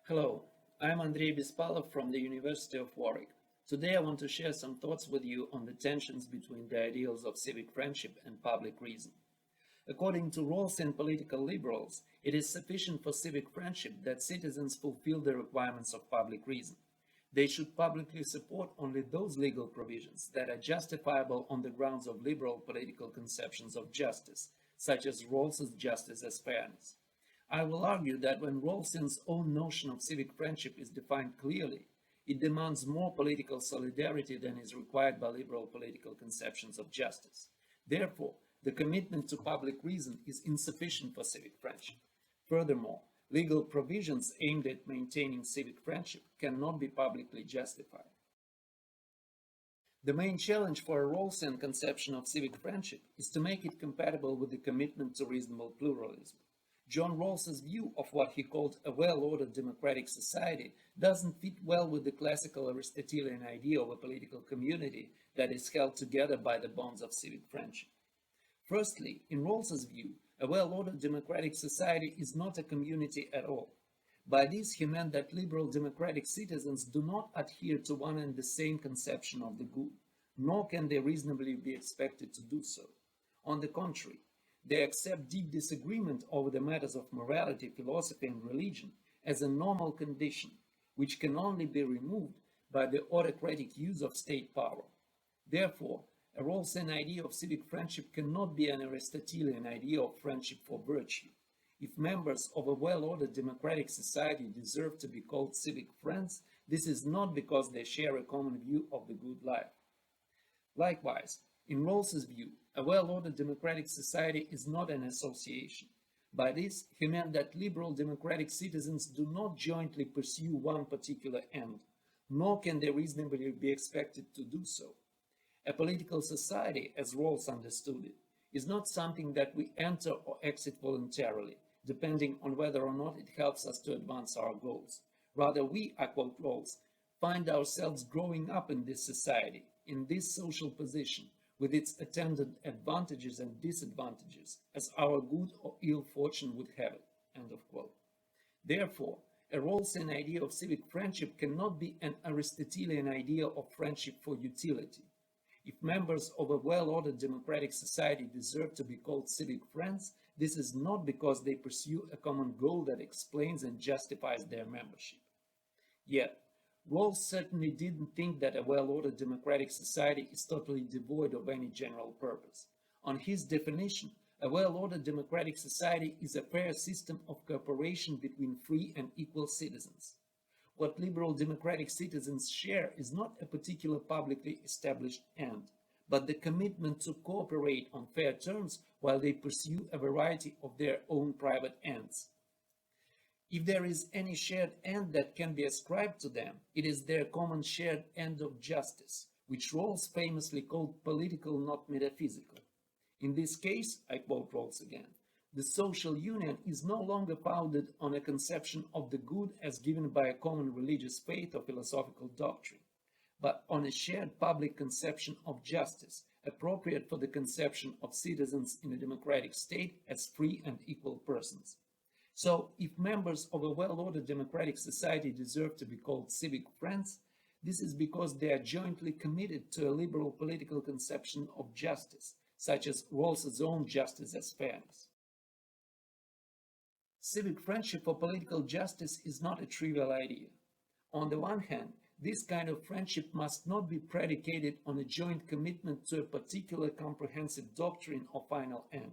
Hello, I'm Andrei Bespalov from the University of Warwick. Today I want to share some thoughts with you on the tensions between the ideals of civic friendship and public reason. According to Rawlsian political liberals, it is sufficient for civic friendship that citizens fulfill the requirements of public reason. They should publicly support only those legal provisions that are justifiable on the grounds of liberal political conceptions of justice, such as Rawls's justice as fairness. I will argue that when Rawlsian's own notion of civic friendship is defined clearly, it demands more political solidarity than is required by liberal political conceptions of justice. Therefore, the commitment to public reason is insufficient for civic friendship. Furthermore, legal provisions aimed at maintaining civic friendship cannot be publicly justified. The main challenge for a Rawlsian conception of civic friendship is to make it compatible with the commitment to reasonable pluralism. John Rawls's view of what he called a well-ordered democratic society doesn't fit well with the classical Aristotelian idea of a political community that is held together by the bonds of civic friendship. Firstly, in Rawls's view, a well-ordered democratic society is not a community at all. By this he meant that liberal democratic citizens do not adhere to one and the same conception of the good, nor can they reasonably be expected to do so. On the contrary, they accept deep disagreement over the matters of morality, philosophy, and religion as a normal condition, which can only be removed by the autocratic use of state power. Therefore, a Rawlsian idea of civic friendship cannot be an Aristotelian idea of friendship for virtue. If members of a well-ordered democratic society deserve to be called civic friends, this is not because they share a common view of the good life. Likewise, in Rawls's view, a well-ordered democratic society is not an association. By this, he meant that liberal democratic citizens do not jointly pursue one particular end, nor can they reasonably be expected to do so. A political society, as Rawls understood it, is not something that we enter or exit voluntarily, depending on whether or not it helps us to advance our goals. Rather, we, I quote Rawls, find ourselves growing up in this society, in this social position, with its attendant advantages and disadvantages, as our good or ill fortune would have it. End of quote. Therefore, a Rawlsian idea of civic friendship cannot be an Aristotelian idea of friendship for utility. If members of a well-ordered democratic society deserve to be called civic friends, this is not because they pursue a common goal that explains and justifies their membership. Yet, Rawls certainly didn't think that a well-ordered democratic society is totally devoid of any general purpose. On his definition, a well-ordered democratic society is a fair system of cooperation between free and equal citizens. What liberal democratic citizens share is not a particular publicly established end, but the commitment to cooperate on fair terms while they pursue a variety of their own private ends. If there is any shared end that can be ascribed to them, it is their common shared end of justice, which Rawls famously called political, not metaphysical. In this case, I quote Rawls again, the social union is no longer founded on a conception of the good as given by a common religious faith or philosophical doctrine, but on a shared public conception of justice, appropriate for the conception of citizens in a democratic state as free and equal persons. So, if members of a well-ordered democratic society deserve to be called civic friends, this is because they are jointly committed to a liberal political conception of justice, such as Rawls's own justice as fairness. Civic friendship for political justice is not a trivial idea. On the one hand, this kind of friendship must not be predicated on a joint commitment to a particular comprehensive doctrine or final end.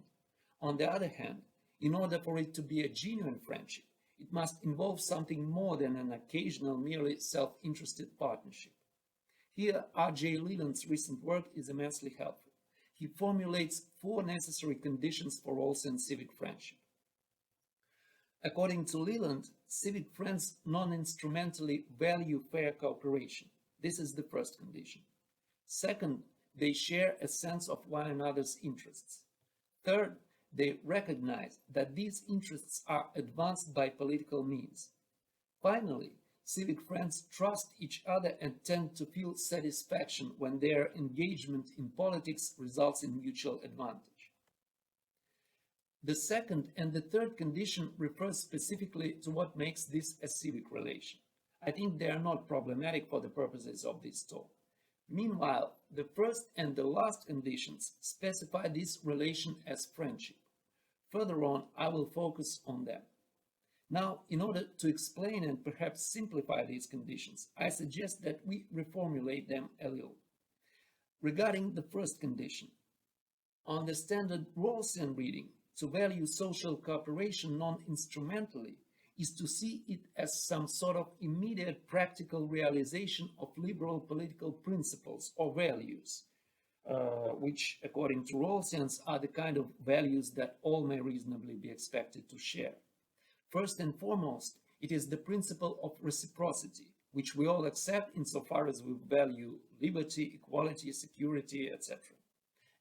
On the other hand, in order for it to be a genuine friendship, it must involve something more than an occasional, merely self-interested partnership. Here, R.J. Leland's recent work is immensely helpful. He formulates 4 necessary conditions for Rawlsian civic friendship. According to Leland, civic friends non-instrumentally value fair cooperation. This is the first condition. Second, they share a sense of one another's interests. Third, they recognize that these interests are advanced by political means. Finally, civic friends trust each other and tend to feel satisfaction when their engagement in politics results in mutual advantage. The second and the third condition refers specifically to what makes this a civic relation. I think they are not problematic for the purposes of this talk. Meanwhile, the first and the last conditions specify this relation as friendship. Further on, I will focus on them. Now, in order to explain and perhaps simplify these conditions, I suggest that we reformulate them a little. Regarding the first condition, on the standard Rawlsian reading, to value social cooperation non-instrumentally is to see it as some sort of immediate practical realization of liberal political principles or values, which, according to Rawlsians, are the kind of values that all may reasonably be expected to share. First and foremost, it is the principle of reciprocity, which we all accept insofar as we value liberty, equality, security, etc.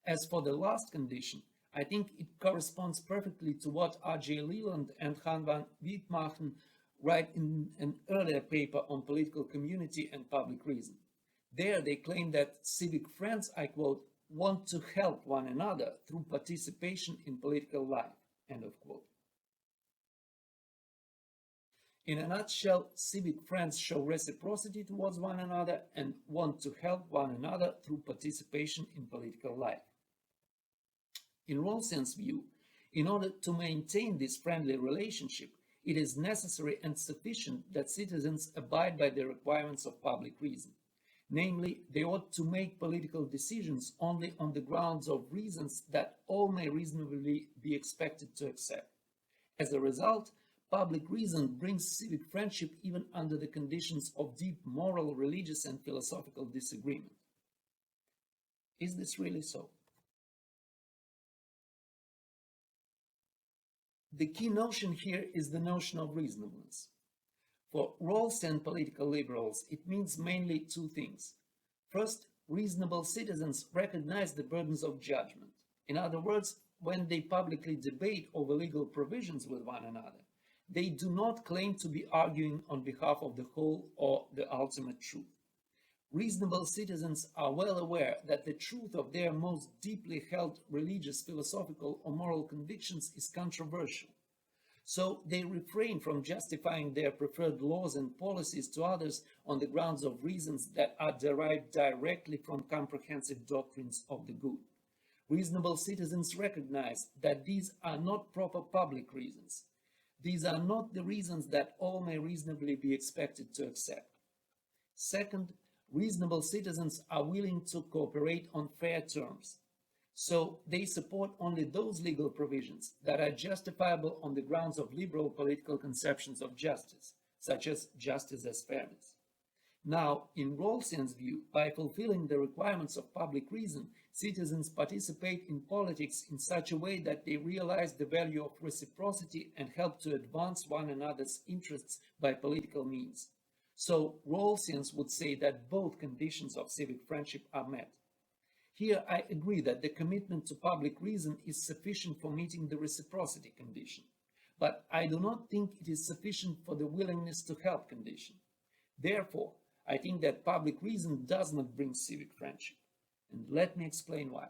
As for the last condition, I think it corresponds perfectly to what R.J. Leland and Han van Wijtmachen write in an earlier paper on political community and public reason. There they claim that civic friends, I quote, want to help one another through participation in political life, end of quote. In a nutshell, civic friends show reciprocity towards one another and want to help one another through participation in political life. In Rawlsian's view, in order to maintain this friendly relationship, it is necessary and sufficient that citizens abide by the requirements of public reason. Namely, they ought to make political decisions only on the grounds of reasons that all may reasonably be expected to accept. As a result, public reason brings civic friendship even under the conditions of deep moral, religious, and philosophical disagreement. Is this really so? The key notion here is the notion of reasonableness. For Rawlsian political liberals, it means mainly two things. First, reasonable citizens recognize the burdens of judgment. In other words, when they publicly debate over legal provisions with one another, they do not claim to be arguing on behalf of the whole or the ultimate truth. Reasonable citizens are well aware that the truth of their most deeply held religious, philosophical, or moral convictions is controversial. So they refrain from justifying their preferred laws and policies to others on the grounds of reasons that are derived directly from comprehensive doctrines of the good. Reasonable citizens recognize that these are not proper public reasons. These are not the reasons that all may reasonably be expected to accept. Second, reasonable citizens are willing to cooperate on fair terms. So they support only those legal provisions that are justifiable on the grounds of liberal political conceptions of justice, such as justice as fairness. Now, in Rawlsian's view, by fulfilling the requirements of public reason, citizens participate in politics in such a way that they realize the value of reciprocity and help to advance one another's interests by political means. So Rawlsians would say that both conditions of civic friendship are met. Here I agree that the commitment to public reason is sufficient for meeting the reciprocity condition, but I do not think it is sufficient for the willingness to help condition. Therefore, I think that public reason does not bring civic friendship, and let me explain why.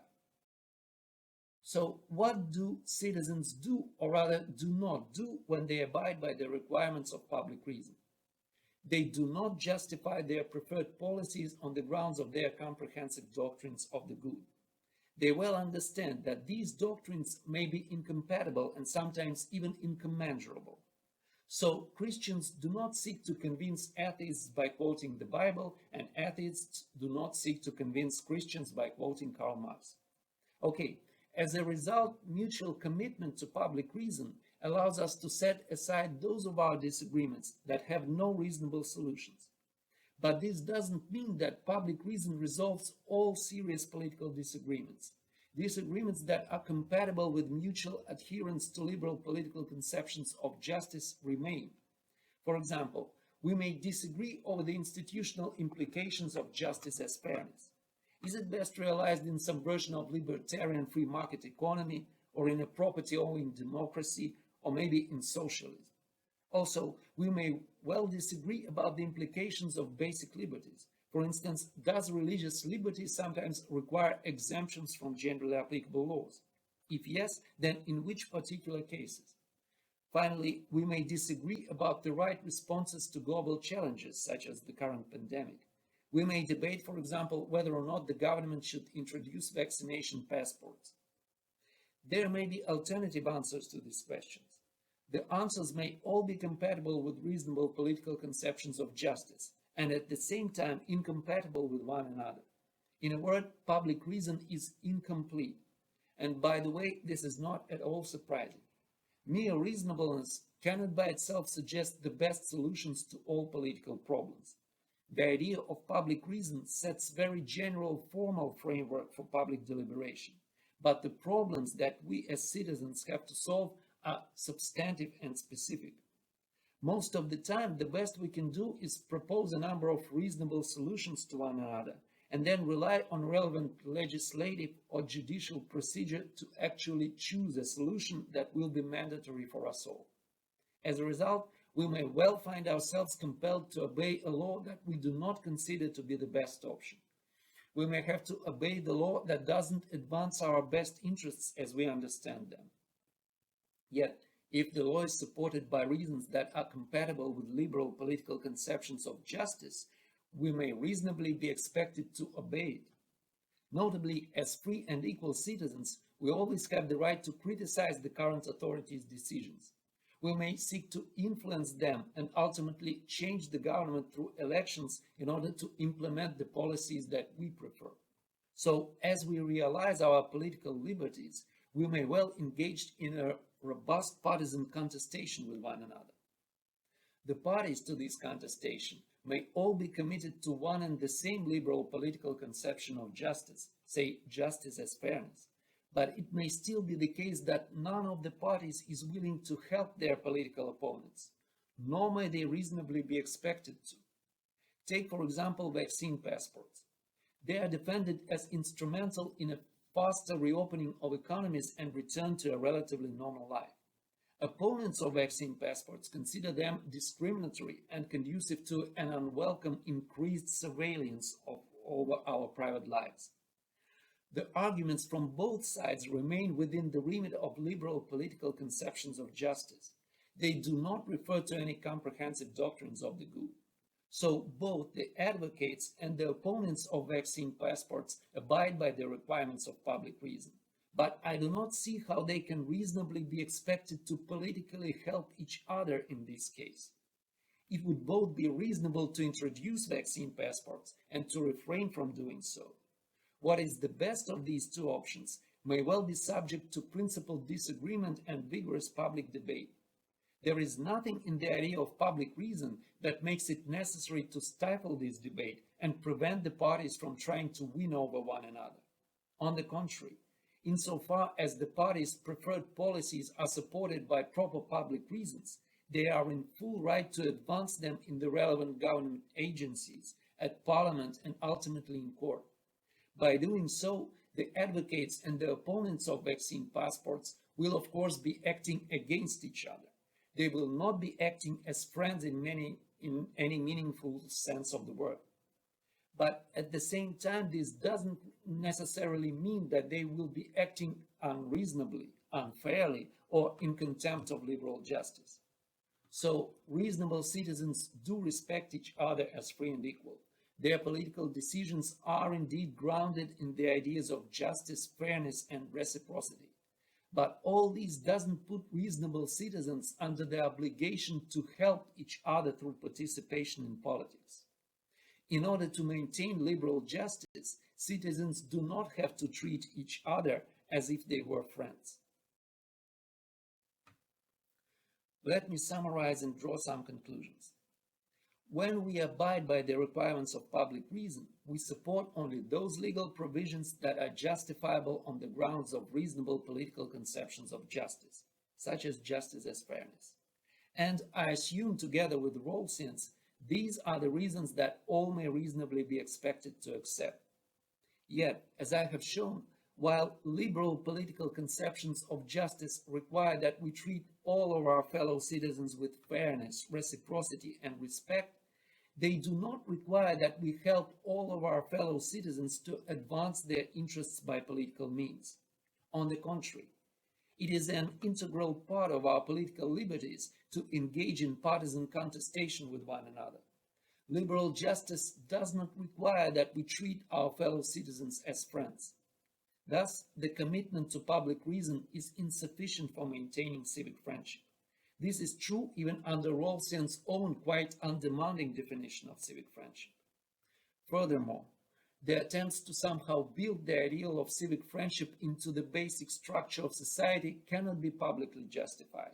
So what do citizens do, or rather do not do, when they abide by the requirements of public reason? They do not justify their preferred policies on the grounds of their comprehensive doctrines of the good. They well understand that these doctrines may be incompatible and sometimes even incommensurable. So Christians do not seek to convince atheists by quoting the Bible, and atheists do not seek to convince Christians by quoting Karl Marx. Okay, as a result, mutual commitment to public reason allows us to set aside those of our disagreements that have no reasonable solutions. But this doesn't mean that public reason resolves all serious political disagreements. Disagreements that are compatible with mutual adherence to liberal political conceptions of justice remain. For example, we may disagree over the institutional implications of justice as fairness. Is it best realized in some version of libertarian free market economy, or in a property-owning democracy, or maybe in socialism? Also, we may well disagree about the implications of basic liberties. For instance, does religious liberty sometimes require exemptions from generally applicable laws? If yes, then in which particular cases? Finally, we may disagree about the right responses to global challenges, such as the current pandemic. We may debate, for example, whether or not the government should introduce vaccination passports. There may be alternative answers to these questions. The answers may all be compatible with reasonable political conceptions of justice, and at the same time incompatible with one another. In a word, public reason is incomplete. And by the way, this is not at all surprising. Mere reasonableness cannot by itself suggest the best solutions to all political problems. The idea of public reason sets very general formal framework for public deliberation, but the problems that we as citizens have to solve are substantive and specific. Most of the time, the best we can do is propose a number of reasonable solutions to one another, and then rely on relevant legislative or judicial procedure to actually choose a solution that will be mandatory for us all. As a result, we may well find ourselves compelled to obey a law that we do not consider to be the best option. We may have to obey the law that doesn't advance our best interests as we understand them. Yet, if the law is supported by reasons that are compatible with liberal political conceptions of justice, we may reasonably be expected to obey it. Notably, as free and equal citizens, we always have the right to criticize the current authorities' decisions. We may seek to influence them and ultimately change the government through elections in order to implement the policies that we prefer. So, as we realize our political liberties, we may well engage in a robust partisan contestation with one another. The parties to this contestation may all be committed to one and the same liberal political conception of justice, say justice as fairness, but it may still be the case that none of the parties is willing to help their political opponents, nor may they reasonably be expected to. Take, for example, vaccine passports. They are defended as instrumental in a faster reopening of economies and return to a relatively normal life. Opponents of vaccine passports consider them discriminatory and conducive to an unwelcome increased surveillance over our private lives. The arguments from both sides remain within the remit of liberal political conceptions of justice. They do not refer to any comprehensive doctrines of the good. So both the advocates and the opponents of vaccine passports abide by the requirements of public reason. But I do not see how they can reasonably be expected to politically help each other in this case. It would both be reasonable to introduce vaccine passports and to refrain from doing so. What is the best of these two options may well be subject to principled disagreement and vigorous public debate. There is nothing in the idea of public reason that makes it necessary to stifle this debate and prevent the parties from trying to win over one another. On the contrary, insofar as the parties' preferred policies are supported by proper public reasons, they are in full right to advance them in the relevant government agencies, at Parliament, and ultimately in court. By doing so, the advocates and the opponents of vaccine passports will of course be acting against each other. They will not be acting as friends in any meaningful sense of the word. But at the same time, this doesn't necessarily mean that they will be acting unreasonably, unfairly, or in contempt of liberal justice. So, reasonable citizens do respect each other as free and equal. Their political decisions are indeed grounded in the ideas of justice, fairness, and reciprocity. But all this doesn't put reasonable citizens under the obligation to help each other through participation in politics. In order to maintain liberal justice, citizens do not have to treat each other as if they were friends. Let me summarize and draw some conclusions. When we abide by the requirements of public reason, we support only those legal provisions that are justifiable on the grounds of reasonable political conceptions of justice, such as justice as fairness. And I assume, together with Rawlsians, these are the reasons that all may reasonably be expected to accept. Yet, as I have shown, while liberal political conceptions of justice require that we treat all of our fellow citizens with fairness, reciprocity, and respect, they do not require that we help all of our fellow citizens to advance their interests by political means. On the contrary, It is an integral part of our political liberties to engage in partisan contestation with one another. Liberal justice does not require that we treat our fellow citizens as friends. Thus, the commitment to public reason is insufficient for maintaining civic friendship. This is true even under Rawlsian's own quite undemanding definition of civic friendship. Furthermore, the attempts to somehow build the ideal of civic friendship into the basic structure of society cannot be publicly justified.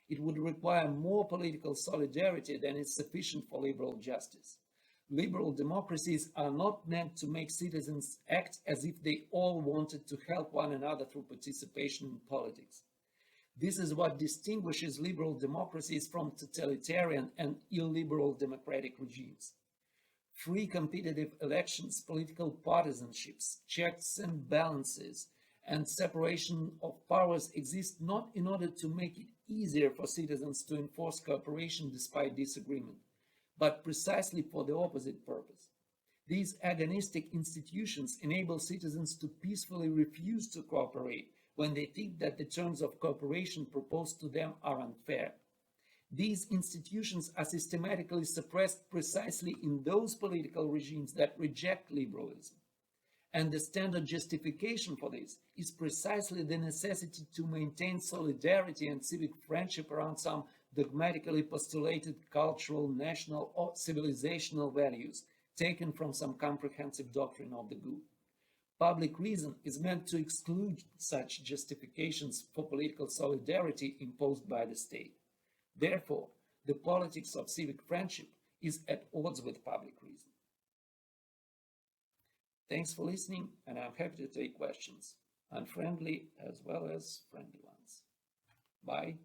It would require more political solidarity than is sufficient for liberal justice. Liberal democracies are not meant to make citizens act as if they all wanted to help one another through participation in politics. This is what distinguishes liberal democracies from totalitarian and illiberal democratic regimes. Free competitive elections, political partisanships, checks and balances, and separation of powers exist not in order to make it easier for citizens to enforce cooperation despite disagreement, but precisely for the opposite purpose. These agonistic institutions enable citizens to peacefully refuse to cooperate when they think that the terms of cooperation proposed to them are unfair. These institutions are systematically suppressed precisely in those political regimes that reject liberalism. And the standard justification for this is precisely the necessity to maintain solidarity and civic friendship around some dogmatically postulated cultural, national, or civilizational values taken from some comprehensive doctrine of the good. Public reason is meant to exclude such justifications for political solidarity imposed by the state. Therefore, the politics of civic friendship is at odds with public reason. Thanks for listening, and I'm happy to take questions, unfriendly as well as friendly ones. Bye.